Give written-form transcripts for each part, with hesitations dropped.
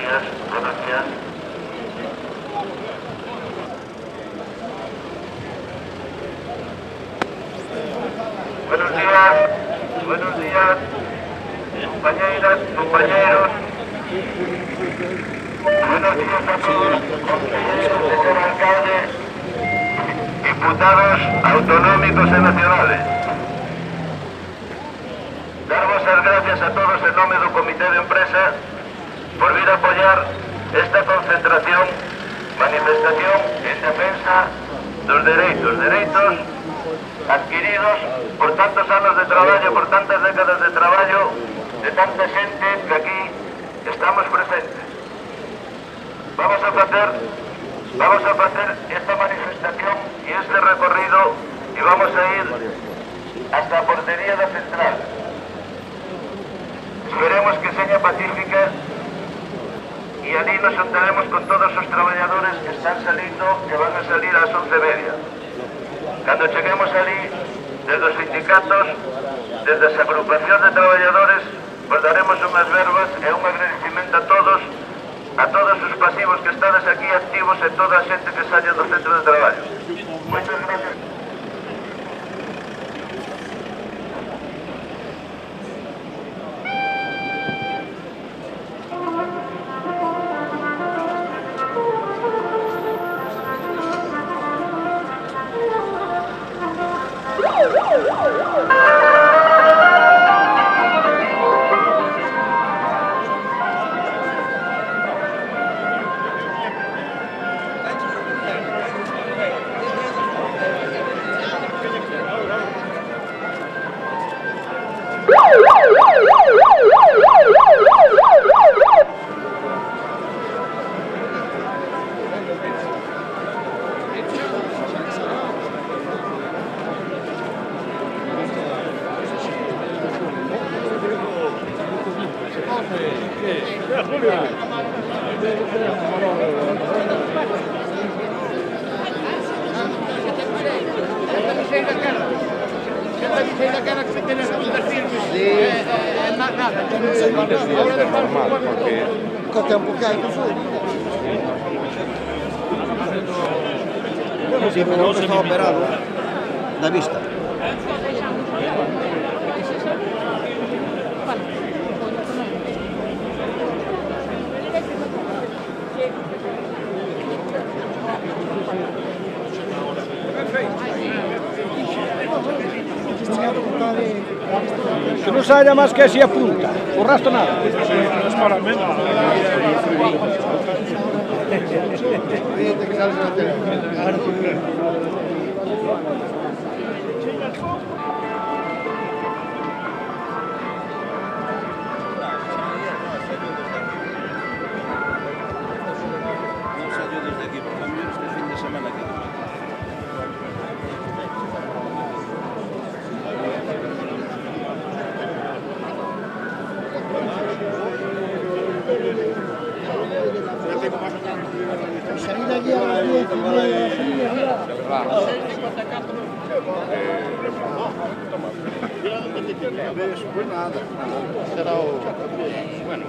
días, buenos días. Buenos días, compañeras, compañeros. Buenos días a todos, compañeros, señor alcalde, diputados autonómicos e nacionales. Darvos as gracias a todos en nome do Comité de Empresa por vir a apoiar esta concentración, manifestación en defensa dos dereitos adquiridos por tantos anos de traballo, por tantas décadas de traballo, de tanta xente que aquí estamos presentes. Vamos a facer esta manifestación e este recorrido e vamos a ir hasta a portería da central. Esperemos que seña pacífica e ali nos juntaremos con todos os traballadores que están salindo, que van a salir ás 11:30. Cando cheguemos ali, desde os sindicatos, desde as agrupacións de traballadores, vos daremos unhas verbas e un agradecimento a todos os pasivos que estades aquí activos e toda a xente que saia do centro de traballo. Moitas gracias. Sí, pero outro está operado da vista. Que non saia máis que así a punta, o resto nada. Salida aquí a las 10:30, Pues nada, será o... Bueno,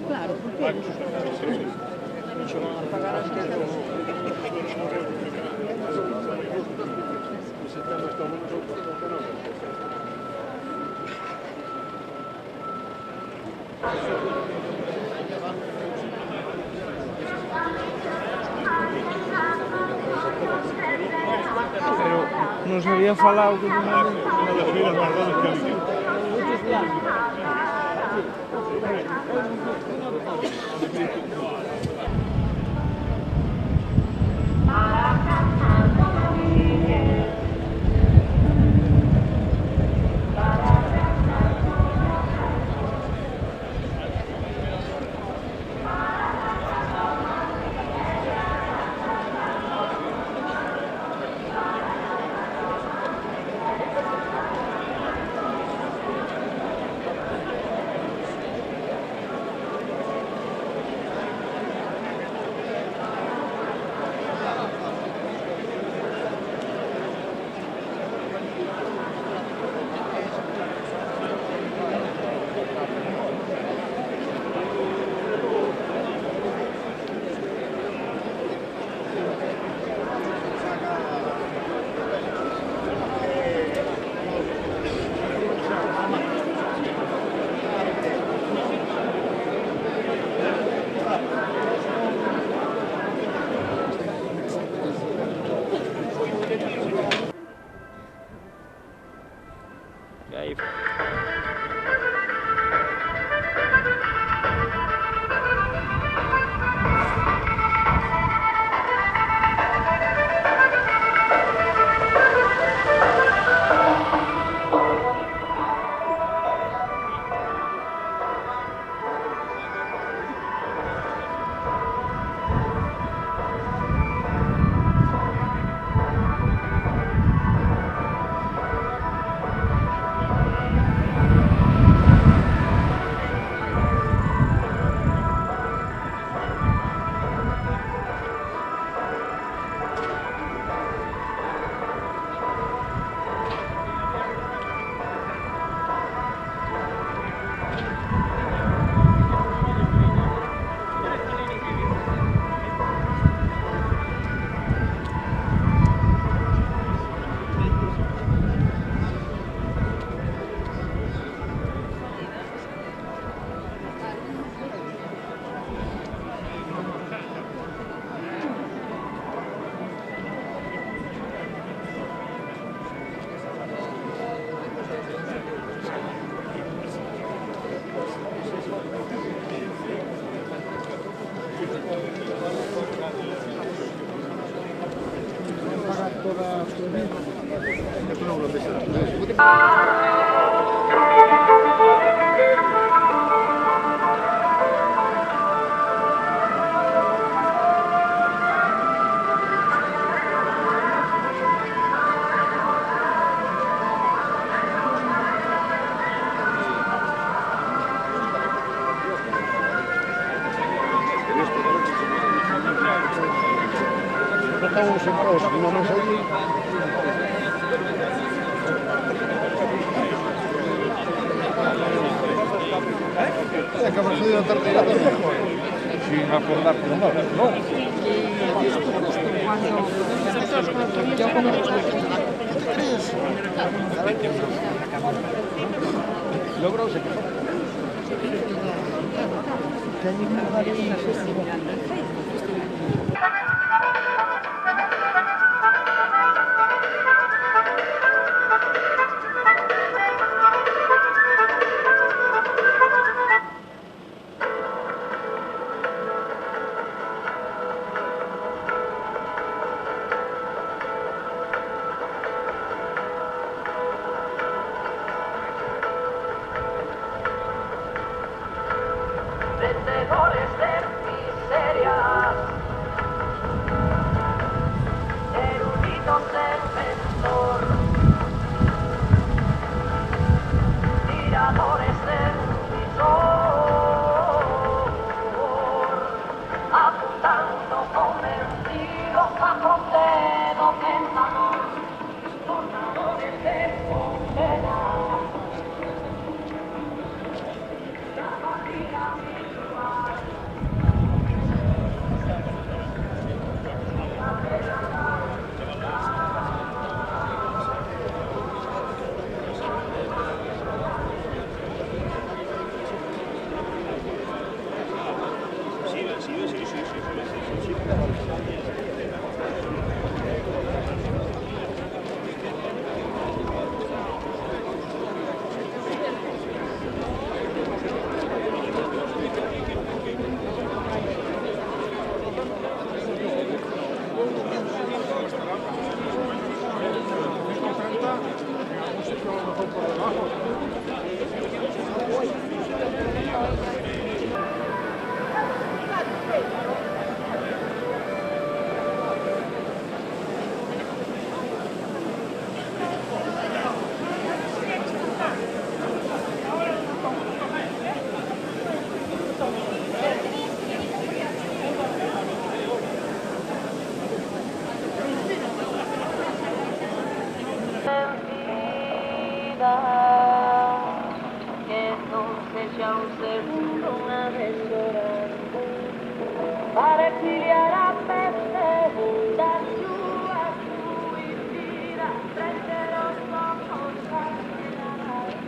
Claro, porque Non se había falado que Estamos sentados en una mesa allí. Que habrá subido la tarde sin acordar con nada, ¿no? Logró se Vendedores de miseria. Que non sexa un segundo unha desodorante para exiliar a peste da súa suicida frente aos ojos fascinados.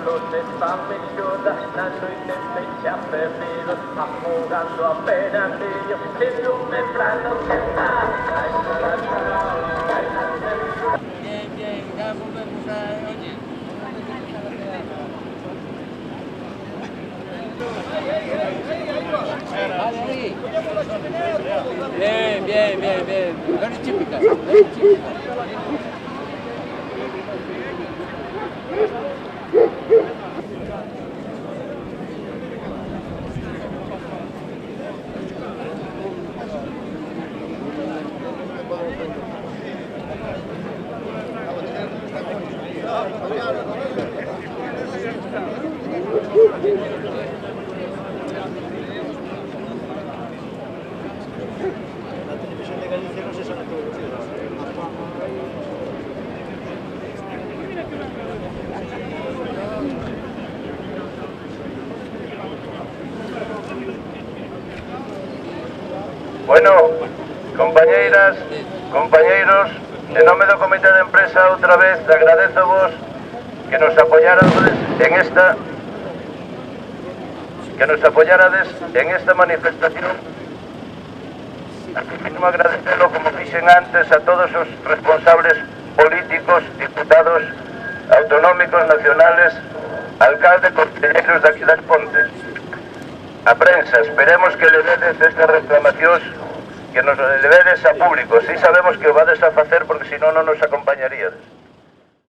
Los despamellados, la noite fecha perdidos, afogando apenas ellos, sin un plano que está. Bien, ya volvemos a... Oye, Bien, bien, bien, bien. No eres chípica, no eres chípica. Bueno, compañeiras, compañeiros, en nome do Comité de Empresa outra vez agradezovos que nos apoyarades en esta manifestación. Así mismo agradecelo, como fixen antes, a todos os responsables políticos, diputados autonómicos, nacionales, alcaldes, concelleiros daqui das Pontes. A prensa, esperemos que levedes estas reclamacións, que nos levedes a público. Si sabemos que o vades a facer porque senón non nos acompañaríades.